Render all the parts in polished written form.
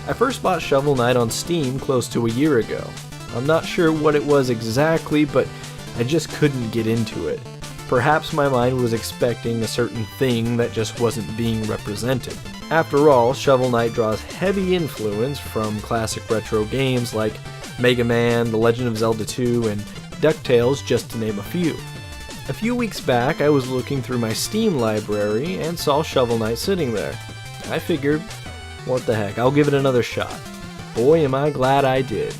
I first bought Shovel Knight on Steam close to a year ago. I'm not sure what it was exactly, but I just couldn't get into it. Perhaps my mind was expecting a certain thing that just wasn't being represented. After all, Shovel Knight draws heavy influence from classic retro games like Mega Man, The Legend of Zelda 2, and DuckTales, just to name a few. A few weeks back, I was looking through my Steam library and saw Shovel Knight sitting there. I figured, what the heck, I'll give it another shot. Boy, am I glad I did.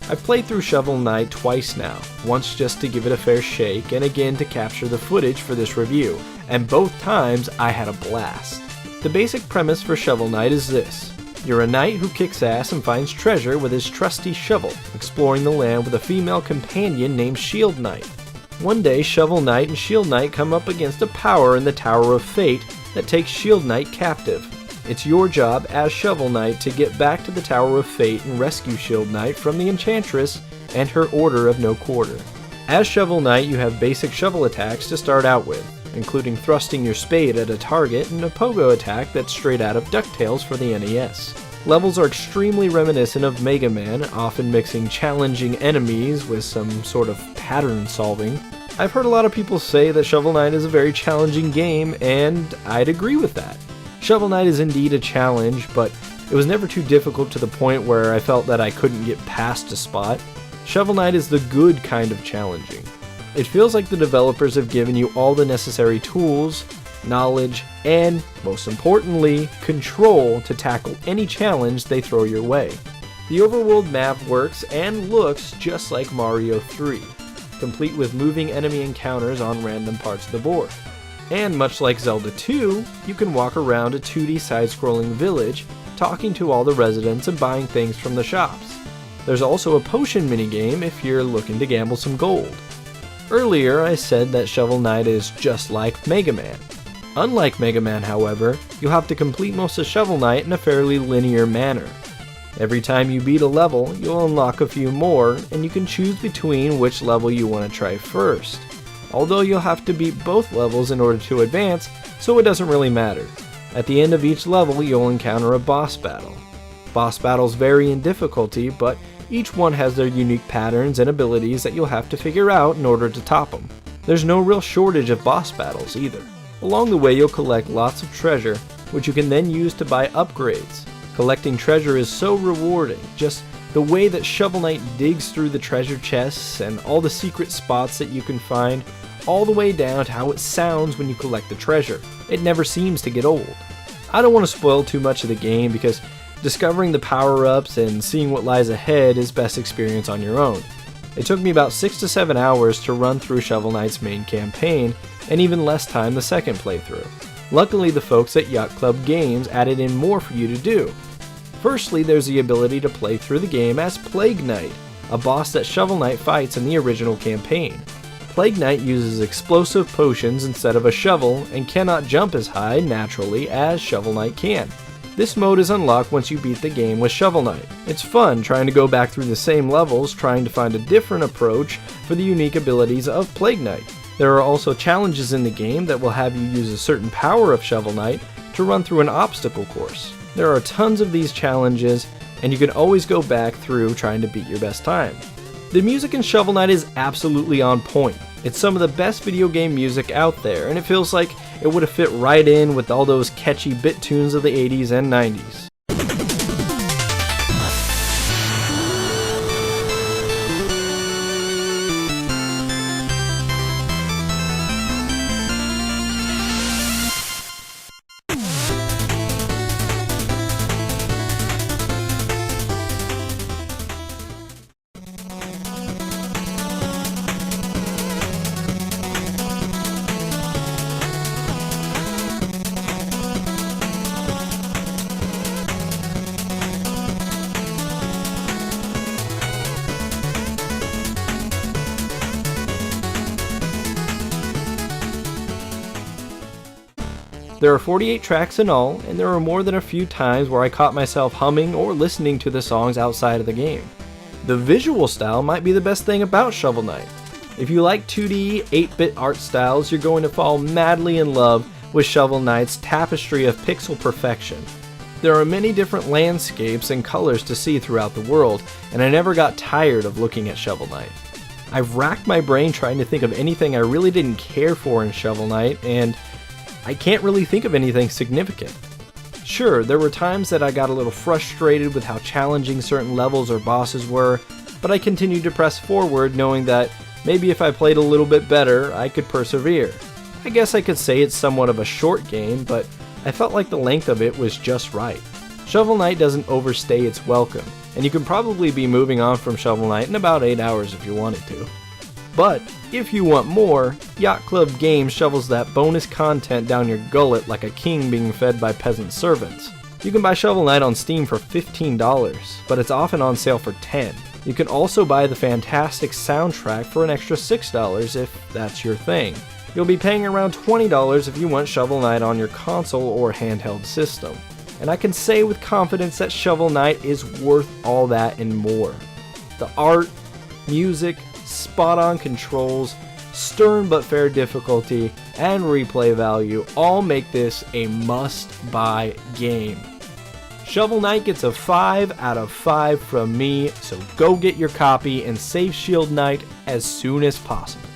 I've played through Shovel Knight twice now, once just to give it a fair shake and again to capture the footage for this review, and both times I had a blast. The basic premise for Shovel Knight is this. You're a knight who kicks ass and finds treasure with his trusty shovel, exploring the land with a female companion named Shield Knight. One day, Shovel Knight and Shield Knight come up against a power in the Tower of Fate that takes Shield Knight captive. It's your job as Shovel Knight to get back to the Tower of Fate and rescue Shield Knight from the Enchantress and her Order of No Quarter. As Shovel Knight, you have basic shovel attacks to start out with, including thrusting your spade at a target and a pogo attack that's straight out of DuckTales for the NES. Levels are extremely reminiscent of Mega Man, often mixing challenging enemies with some sort of pattern solving. I've heard a lot of people say that Shovel Knight is a very challenging game, and I'd agree with that. Shovel Knight is indeed a challenge, but it was never too difficult to the point where I felt that I couldn't get past a spot. Shovel Knight is the good kind of challenging. It feels like the developers have given you all the necessary tools, knowledge, and, most importantly, control to tackle any challenge they throw your way. The overworld map works and looks just like Mario 3, complete with moving enemy encounters on random parts of the board. And much like Zelda 2, you can walk around a 2D side-scrolling village, talking to all the residents and buying things from the shops. There's also a potion minigame if you're looking to gamble some gold. Earlier I said that Shovel Knight is just like Mega Man. Unlike Mega Man, however, you'll have to complete most of Shovel Knight in a fairly linear manner. Every time you beat a level, you'll unlock a few more, and you can choose between which level you want to try first. Although you'll have to beat both levels in order to advance, so it doesn't really matter. At the end of each level, you'll encounter a boss battle. Boss battles vary in difficulty, but each one has their unique patterns and abilities that you'll have to figure out in order to top them. There's no real shortage of boss battles either. Along the way, you'll collect lots of treasure, which you can then use to buy upgrades. Collecting treasure is so rewarding, just the way that Shovel Knight digs through the treasure chests and all the secret spots that you can find, all the way down to how it sounds when you collect the treasure. It never seems to get old. I don't want to spoil too much of the game because discovering the power-ups and seeing what lies ahead is best experienced on your own. It took me about 6 to 7 hours to run through Shovel Knight's main campaign, and even less time the second playthrough. Luckily, the folks at Yacht Club Games added in more for you to do. Firstly, there's the ability to play through the game as Plague Knight, a boss that Shovel Knight fights in the original campaign. Plague Knight uses explosive potions instead of a shovel and cannot jump as high naturally as Shovel Knight can. This mode is unlocked once you beat the game with Shovel Knight. It's fun trying to go back through the same levels, trying to find a different approach for the unique abilities of Plague Knight. There are also challenges in the game that will have you use a certain power of Shovel Knight to run through an obstacle course. There are tons of these challenges, and you can always go back through trying to beat your best time. The music in Shovel Knight is absolutely on point. It's some of the best video game music out there, and it feels like it would have fit right in with all those catchy bit tunes of the 80s and 90s. There are 48 tracks in all, and there are more than a few times where I caught myself humming or listening to the songs outside of the game. The visual style might be the best thing about Shovel Knight. If you like 2D, 8-bit art styles, you're going to fall madly in love with Shovel Knight's tapestry of pixel perfection. There are many different landscapes and colors to see throughout the world, and I never got tired of looking at Shovel Knight. I've racked my brain trying to think of anything I really didn't care for in Shovel Knight, and I can't really think of anything significant. Sure, there were times that I got a little frustrated with how challenging certain levels or bosses were, but I continued to press forward knowing that maybe if I played a little bit better, I could persevere. I guess I could say it's somewhat of a short game, but I felt like the length of it was just right. Shovel Knight doesn't overstay its welcome, and you can probably be moving on from Shovel Knight in about 8 hours if you wanted to. But if you want more, Yacht Club Games shovels that bonus content down your gullet like a king being fed by peasant servants. You can buy Shovel Knight on Steam for $15, but it's often on sale for $10. You can also buy the fantastic soundtrack for an extra $6 if that's your thing. You'll be paying around $20 if you want Shovel Knight on your console or handheld system. And I can say with confidence that Shovel Knight is worth all that and more. The art, music, spot-on controls, stern but fair difficulty, and replay value all make this a must-buy game. Shovel Knight gets a 5 out of 5 from me, so go get your copy and save Shield Knight as soon as possible.